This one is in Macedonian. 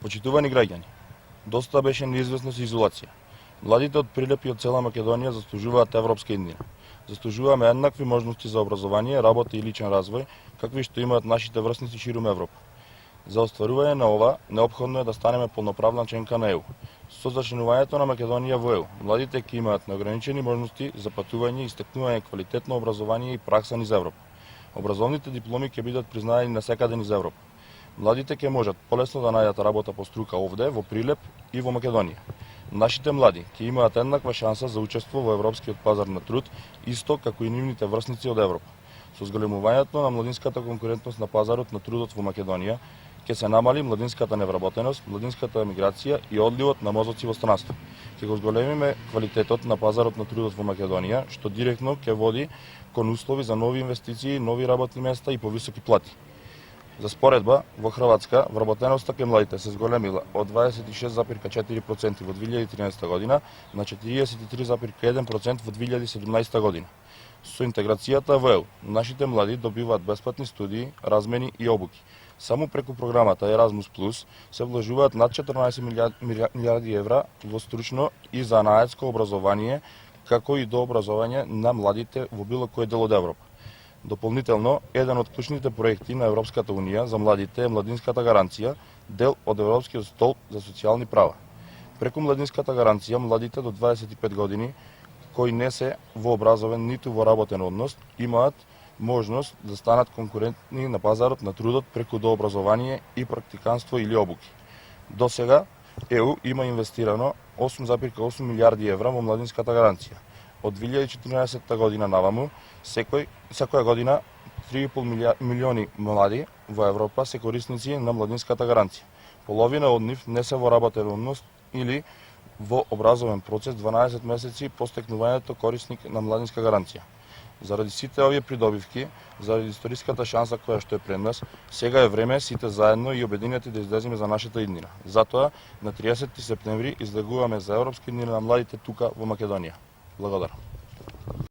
Почитувани граѓани, доста беше неизвестност и изолација. Младите од Прилеп и од цела Македонија заслужуваат европска иднина. Заслужуваме еднакви можности за образование, работа и личен развој, какви што имаат нашите врсници ширум Европа. За остварување на ова, неопходно е да станеме полноправна членка на ЕУ. Со зачленувањето на Македонија во ЕУ, младите ќе имаат неограничени можности за патување и стекнување квалитетно образование и пракса низ Европа. Образовните дипломи ќе бидат признаени насекаде низ Европа. Младите ќе можат полесно да најдат работа по струка овде, во Прилеп и во Македонија. Нашите млади ќе имаат еднаква шанса за учество во европскиот пазар на труд, исто како и нивните врсници од Европа. Со зголемувањето на младинската конкурентност на пазарот на трудот во Македонија, ќе се намали младинската невработеност, младинската емиграција и одливот на мозоци во странство. Ќе го зголемиме квалитетот на пазарот на трудот во Македонија, што директно ќе води кон услови за нови инвестиции, нови работни места и повисоки плати. За споредба, во Хрватска вработеноста кај младите се зголемила од 26,4% во 2013 година на 43,1% во 2017 година. Со интеграцијата во ЕУ, нашите млади добиваат бесплатни студии, размени и обуки. Само преку програмата Erasmus+ се вложуваат над 14 милиарди евра во стручно и занаетско образование, како и дообразование на младите во било кој дел од Европа. Дополнително, еден од клучните проекти на Европската Унија за младите е Младинската гаранција, дел од Европскиот столб за социјални права. Преку Младинската гаранција, младите до 25 години, кои не се во образовен ниту во работен однос, имаат можност да станат конкурентни на пазарот на трудот преку дообразование и практиканство или обуки. До сега, ЕУ има инвестирано 8,8 милиарди евра во Младинската гаранција. Од 2014 година наваму, секоја година 3,5 милиони млади во Европа се корисници на Младинската гаранција. Половина од нив не се во работен однос или во образовен процес 12 месеци по стекнувањето корисник на Младинска гаранција. Заради сите овие придобивки, заради историската шанса која што е пред нас, сега е време сите заедно и обединети да излеземе за нашата иднина. Затоа, на 30 септември излегуваме за Европска иднина на младите тука во Македонија. Благодарам.